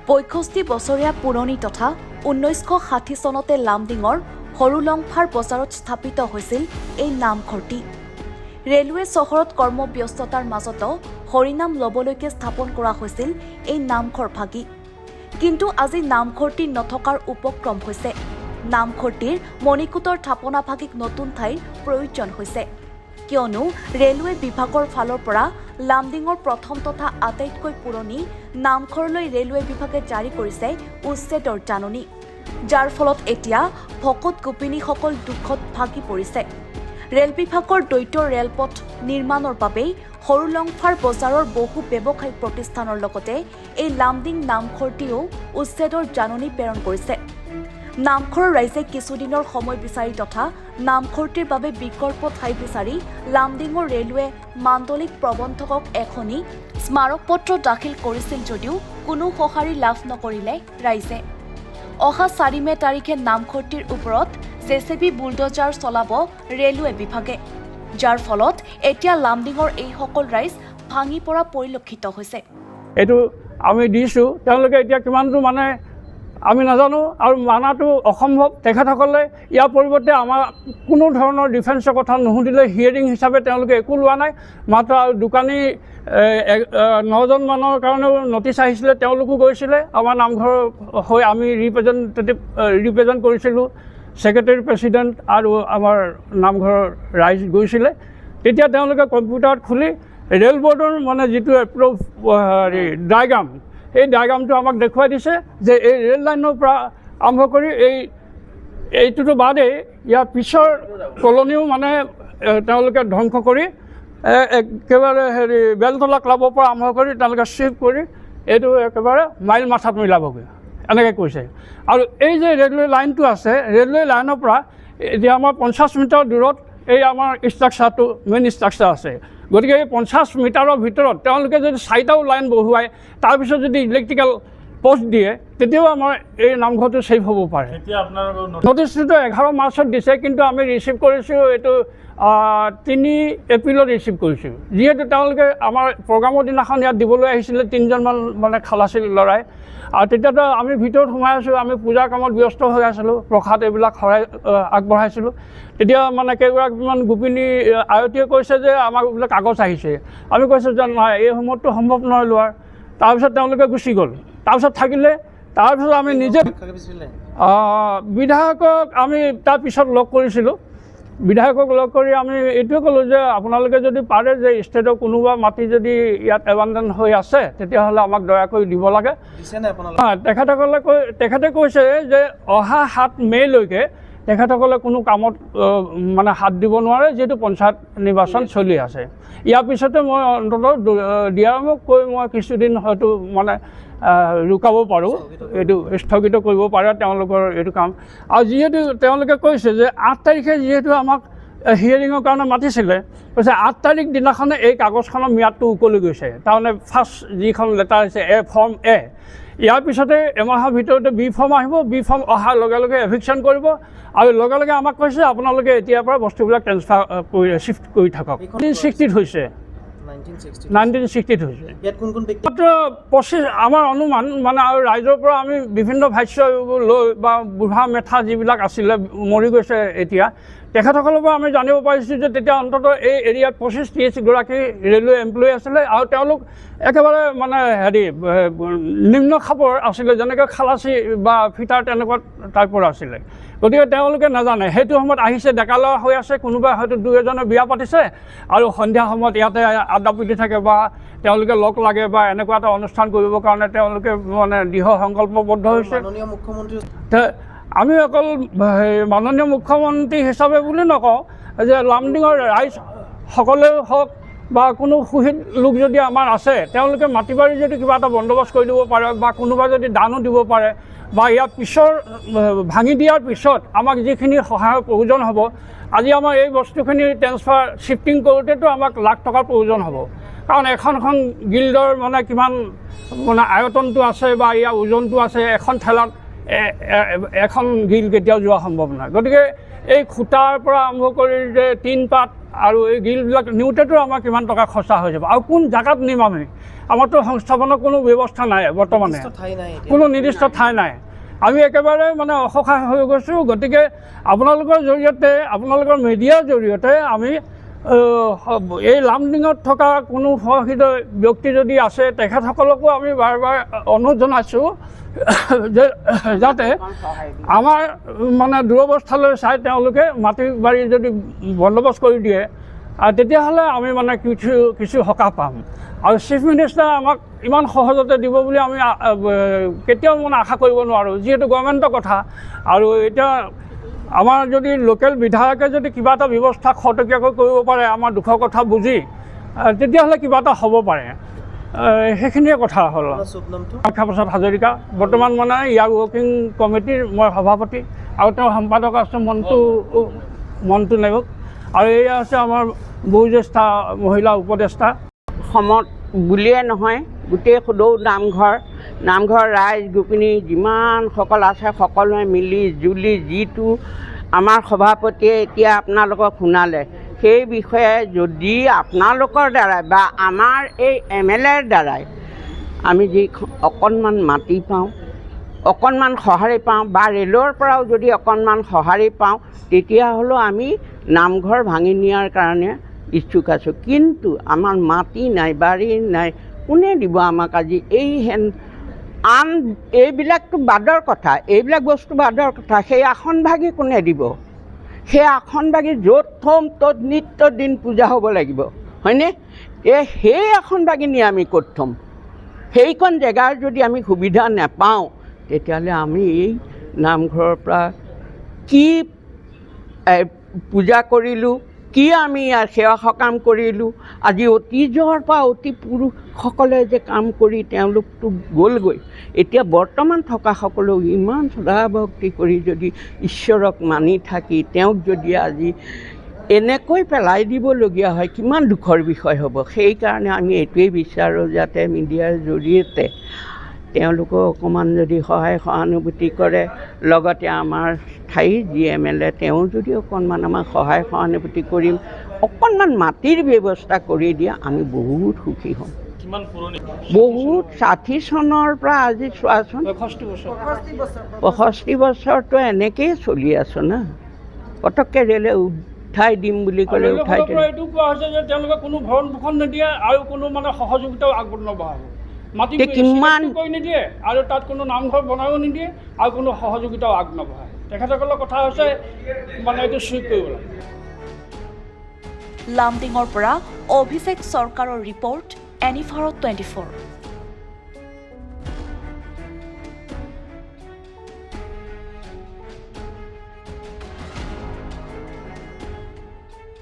৬৫ বছৰীয়া পুৰণি তথা ১৯৬০ চনতে লামডিঙৰ সৰুলংফাৰ বজাৰত স্থাপিত হৈছিল এই নামঘৰটি। ৰেলৱে চহৰত কৰ্মব্যস্ততাৰ মাজতো হৰিনাম ল'বলৈকে স্থাপন কৰা হৈছিল এই নামঘৰভাগি। কিন্তু আজি নামঘৰটি নথকাৰ উপক্ৰম হৈছে। নামঘৰটিৰ মণিকূটৰ থাপনাভাগিক নতুন ঠাইৰ প্ৰয়োজন হৈছে, কিয়নো ৰেলৱে বিভাগৰ ফালৰ পৰা লামডিঙৰ প্ৰথম তথা আটাইতকৈ পুৰণি নামঘৰলৈ ৰেলৱে বিভাগে জাৰি কৰিছে উচ্ছেদৰ জাননী, যাৰ ফলত এতিয়া ভকত গোপিনীসকল দুখত ভাগি পৰিছে। ৰেল বিভাগৰ দ্বৈত ৰেলপথ নিৰ্মাণৰ বাবেই সৰুলংফাৰ বজাৰৰ বহু ব্যৱসায়িক প্ৰতিষ্ঠানৰ লগতে এই লামডিং নামঘৰটিও উচ্ছেদৰ জাননী প্ৰেৰণ কৰিছে। নামঘৰৰ ৰাইজে কিছুদিনৰ সময় বিচাৰি তথা নামঘৰটিৰ বাবে বিকল্প ঠাই বিচাৰি লামডিঙৰ ৰেলৱে মাণ্ডলিক প্ৰবন্ধকক এখনি স্মাৰকপত্ৰ দাখিল কৰিছিল যদিও কোনো সঁহাৰি লাভ নকৰিলে ৰাইজে। অহা ৪ মে তাৰিখে নামঘৰটিৰ ওপৰত জেচিবি বুলডজাৰ চলাব ৰেলৱে বিভাগে, যাৰ ফলত এতিয়া লামডিঙৰ এইসকল ৰাইজ ভাঙি পৰা পৰিলক্ষিত হৈছে। এইটো আমি দিছোঁ, তেওঁলোকে এতিয়া কিমানটো মানে আমি নাজানো আৰু মানাটো অসম্ভৱ। তেখেতসকলে ইয়াৰ পৰিৱৰ্তে আমাৰ কোনো ধৰণৰ ডিফেন্সৰ কথা নুশুনিলে হিয়াৰিং হিচাপে তেওঁলোকে একো লোৱা নাই। মাত্ৰ দোকানী ৯জন মানৰ কাৰণেও নটিচ আহিছিলে, তেওঁলোকো গৈছিলে। আমাৰ নামঘৰৰ হৈ আমি ৰিপ্ৰেজেণ্ট কৰিছিলোঁ, ছেক্ৰেটাৰী প্ৰেছিডেণ্ট আৰু আমাৰ নামঘৰৰ ৰাইজ গৈছিলে। তেতিয়া তেওঁলোকে কম্পিউটাৰত খুলি ৰেল বৰ্ডৰ মানে যিটো এপ্ৰুভ ডায়েগ্ৰাম, এই ডায়েগ্ৰামটো আমাক দেখুৱাই দিছে যে এই ৰেল লাইনৰ পৰা আৰম্ভ কৰি এইটোতো বাদেই ইয়াৰ পিছৰ কলনীও মানে তেওঁলোকে ধ্বংস কৰি একেবাৰে বেলতলা ক্লাবৰ পৰা আৰম্ভ কৰি তেওঁলোকে শ্বিফ্ট কৰি এইটো একেবাৰে মাইল মাথাত মিলাবগৈ, এনেকৈ কৈছে। আৰু এই যে ৰেলৱে লাইনটো আছে, ৰেলৱে লাইনৰ পৰা এতিয়া আমাৰ ৫০ মিটাৰ দূৰত এই আমাৰ ষ্ট্ৰাকচাৰটো মেইন ষ্ট্ৰাকচাৰ আছে। গতিকে এই ৫০ মিটাৰৰ ভিতৰত তেওঁলোকে যদি 4টাও লাইন বহুৱাই তাৰপিছত যদি ইলেক্ট্ৰিকেল পষ্ট দিয়ে, তেতিয়াও আমাৰ এই নামঘৰটো ছেভ হ'ব পাৰে। নটিচটোতো 11 মাৰ্চত দিছে, কিন্তু আমি ৰিচিভ কৰিছোঁ এইটো 3 এপ্ৰিলত ৰিচিভ কৰিছোঁ। যিহেতু তেওঁলোকে আমাৰ প্ৰগ্ৰামৰ দিনাখন ইয়াত দিবলৈ আহিছিলে 3জনমান মানে খালাচী ল'ৰাই, আৰু তেতিয়াতো আমি ভিতৰত সোমাই আছোঁ, আমি পূজাৰ কামত ব্যস্ত হৈ আছিলোঁ, প্ৰসাদ এইবিলাক আগবঢ়াইছিলোঁ। তেতিয়া মানে কেইগৰাকীমান গোপিনী আয়তীয়ে কৈছে যে আমাক বোলে কাগজ আহিছে। আমি কৈছোঁ যে নাই, এই সময়ততো সম্ভৱ নহয় লোৱাৰ। তাৰপিছত তেওঁলোকে গুচি গ'ল। তাৰপিছত থাকিলে, তাৰপিছত আমি নিজে বিধায়কক আমি তাৰ পিছত লগ কৰিছিলোঁ। বিধায়কক লগ কৰি আমি এইটোৱে ক'লোঁ যে আপোনালোকে যদি পাৰে যে ষ্টেটৰ কোনোবা মাটি যদি ইয়াত এবাণ্ডন হৈ আছে, তেতিয়াহ'লে আমাক দয়া কৰি দিব লাগে। তেখেতে কৈছে যে অহা 7 মে'লৈকে তেখেতসকলে কোনো কামত মানে হাত দিব নোৱাৰে, যিহেতু পঞ্চায়ত নিৰ্বাচন চলি আছে। ইয়াৰ পিছতে মই অন্ততঃ ডিআৰএমক কৈ মই কিছুদিন হয়তো মানে ৰুকাব পাৰোঁ, এইটো স্থগিত কৰিব পাৰে তেওঁলোকৰ এইটো কাম। আৰু যিহেতু তেওঁলোকে কৈছে যে 8 তাৰিখে যিহেতু আমাক হিয়াৰিঙৰ কাৰণে মাতিছিলে, কৈছে 8 তাৰিখ দিনাখনে এই কাগজখনৰ ম্যাদটো উকলি গৈছে। তাৰমানে ফাৰ্ষ্ট যিখন লেটাৰ হৈছে ফৰ্ম এ, ইয়াৰ পিছতে এমাহৰ ভিতৰতে বি ফৰ্ম আহিব। বি ফৰ্ম অহাৰ লগে লগে এভিকশ্যন কৰিব, আৰু লগে লগে আমাক কৈছে আপোনালোকে এতিয়াৰ পৰা বস্তুবিলাক ট্ৰেন্সফাৰ কৰি শ্বিফ্ট কৰি থাকক। 1960 হৈছে, 1960 হৈছে। মাত্ৰ 25 আমাৰ অনুমান মানে, আৰু ৰাইজৰ পৰা আমি বিভিন্ন ভাষ্য লৈ বা বুঢ়া মেথা যিবিলাক আছিলে মৰি গৈছে এতিয়া, তেখেতসকলৰ পৰা আমি জানিব পাৰিছোঁ যে তেতিয়া অন্ততঃ এই এৰিয়াত 25-30 গৰাকী ৰেলৱে এমপ্লয়ী আছিলে, আৰু তেওঁলোক একেবাৰে মানে নিম্ন খাপৰ আছিলে, যেনেকৈ খালাচী বা ফিটাৰ তেনেকুৱা টাইপৰ আছিলে। গতিকে তেওঁলোকে নাজানে সেইটো সময়ত আহিছে, ডেকালৰা হৈ আছে, কোনোবাই হয়তো 2-এজনে বিয়া পাতিছে, আৰু সন্ধিয়া সময়ত ইয়াতে আড্ডা পিটি থাকে বা তেওঁলোকে লগ লাগে বা এনেকুৱা এটা অনুষ্ঠান কৰিবৰ কাৰণে তেওঁলোকে মানে দৃঢ় সংকল্পবদ্ধ হৈছে। আমি অকল মাননীয় মুখ্যমন্ত্ৰী হিচাপে বুলি নকওঁ, যে লামডিঙৰ ৰাইজ সকলোৱে হওক বা কোনো শহীদ লোক যদি আমাৰ আছে, তেওঁলোকে মাটি বাৰী যদি কিবা এটা বন্দোবস্ত কৰি দিব পাৰে বা কোনোবা যদি দানো দিব পাৰে, বা ইয়াৰ পিছৰ ভাঙি দিয়াৰ পিছত আমাক যিখিনি সহায়ৰ প্ৰয়োজন হ'ব, আজি আমাৰ এই বস্তুখিনি ট্ৰেন্সফাৰ শ্বিফ্টিং কৰোঁতেতো আমাক লাখ টকাৰ প্ৰয়োজন হ'ব। কাৰণ এখন গিল্ডৰ মানে কিমান মানে আয়তনটো আছে বা ইয়াৰ ওজনটো আছে, এখন ঠেলাত এখন গিল কেতিয়াও যোৱা সম্ভৱ নহয়। গতিকে এই খুঁটাৰ পৰা আৰম্ভ কৰি যে 3 পাত আৰু এই গ্ৰিলবিলাক নিওঁতেতো আমাৰ কিমান টকা খৰচা হৈ যাব আৰু কোন জেগাত নিম আমি আমাৰতো সংস্থাপনৰ কোনো ব্যৱস্থা নাই বৰ্তমানে কোনো নিৰ্দিষ্ট ঠাই নাই আমি একেবাৰে মানে অসহায় হৈ গৈছোঁ গতিকে আপোনালোকৰ জৰিয়তে আপোনালোকৰ মিডিয়াৰ জৰিয়তে আমি এই লামডিঙত থকা কোনো সহৃদ ব্যক্তি যদি আছে তেখেতসকলকো আমি বাৰ বাৰ অনুৰোধ জনাইছোঁ যে যাতে আমাৰ মানে দুৰৱস্থালৈ চাই তেওঁলোকে মাটি বাৰী যদি বন্দোবস্ত কৰি দিয়ে তেতিয়াহ'লে আমি মানে কিছু সকাহ পাম আৰু চিফ মিনিষ্টাৰে আমাক ইমান সহজতে দিব বুলি আমি কেতিয়াও মানে আশা কৰিব নোৱাৰোঁ যিহেতু গভৰ্ণমেণ্টৰ কথা আৰু এতিয়া আমাৰ যদি লোকেল বিধায়কে যদি কিবা এটা ব্যৱস্থা খৰতকীয়াকৈ কৰিব পাৰে আমাৰ দুখৰ কথা বুজি তেতিয়াহ'লে কিবা এটা হ'ব পাৰে সেইখিনিয়ে কথা হ'ল আক্ষা প্ৰসাদ হাজৰিকা বৰ্তমান মানে ইয়াৰ ৱৰ্কিং কমিটিৰ মই সভাপতি আৰু তেওঁৰ সম্পাদক আছে মন্টু নায়ক আৰু এয়া আছে আমাৰ বয়োজ্যেষ্ঠ মহিলা উপদেষ্টা সমত বুলিয়ে নহয় গোটেই সদৌ নামঘৰ ৰাইজ গোপিনী যিমানসকল আছে সকলোৱে মিলি জুলি যিটো আমাৰ সভাপতিয়ে এতিয়া আপোনালোকক শুনালে সেই বিষয়ে যদি আপোনালোকৰ দ্বাৰাই বা আমাৰ এই MLAৰ দ্বাৰাই আমি যি অকণমান মাটি পাওঁ অকণমান সঁহাৰি পাওঁ বা ৰেলৰ পৰাও যদি অকণমান সঁহাৰি পাওঁ তেতিয়াহ'লেও আমি নামঘৰ ভাঙি নিয়াৰ কাৰণে ইচ্ছুক আছোঁ কিন্তু আমাৰ মাটি নাই বাৰী নাই কোনে দিব আমাক আজি আন এইবিলাকতো বাদৰ কথা এইবিলাক বস্তু বাদৰ কথা সেই আসনভাগী কোনে দিব সেই আসনভাগী য'ত থ'ম ত'ত নিত্য দিন পূজা হ'ব লাগিব হয়নে সেই আসনভাগী নি আমি ক'ত থ'ম সেইখন জেগাৰ যদি আমি সুবিধা নাপাওঁ তেতিয়াহ'লে আমি এই নামঘৰৰ পৰা কি পূজা কৰিলোঁ কি আমি সেৱা সকাম কৰিলোঁ আজি অতীজৰ পৰা অতি পুৰুষসকলে যে কাম কৰি তেওঁলোকতো গ'লগৈ এতিয়া বৰ্তমান থকাসকলেও ইমান শ্ৰদ্ধা ভক্তি কৰি যদি ঈশ্বৰক মানি থাকি তেওঁক যদি আজি এনেকৈ পেলাই দিবলগীয়া হয় কিমান দুখৰ বিষয় হ'ব সেইকাৰণে আমি এইটোৱেই বিচাৰোঁ যাতে মিডিয়াৰ জৰিয়তে তেওঁলোকক অকণমান যদি সহায় সহানুভূতি কৰে লগতে আমাৰ স্থায়ী যি MLA তেওঁ যদি অকণমান আমাক সহায় সহানুভূতি কৰিম অকণমান মাটিৰ ব্যৱস্থা কৰি দিয়ে আমি বহুত সুখী হ'ম বহুত 60 চনৰ পৰা আজি চোৱাচোন 65 বছৰটো এনেকৈয়ে চলি আছোঁ না পটককৈ ৰেলে উঠাই দিম বুলি ক'লে উঠাই দিম এইটো কোৱা হৈছে যে তেওঁলোকে কোনো ভৰণ পোষণ নিদিয়ে আৰু কোনো মানে সহযোগিতাও আগবঢ়াব মাটি কিমান কৰি নিদিয়ে আৰু তাত কোনো নামঘৰ বনাব নিদিয়ে আৰু কোনো সহযোগিতাও আগ নবঢ়ায় তেখেতসকলৰ কথা হৈছে মানে এইটো চুইপ কৰিব লাগে লামডিঙৰ পৰা অভিষেক চৰকাৰৰ ৰিপৰ্ট NE 24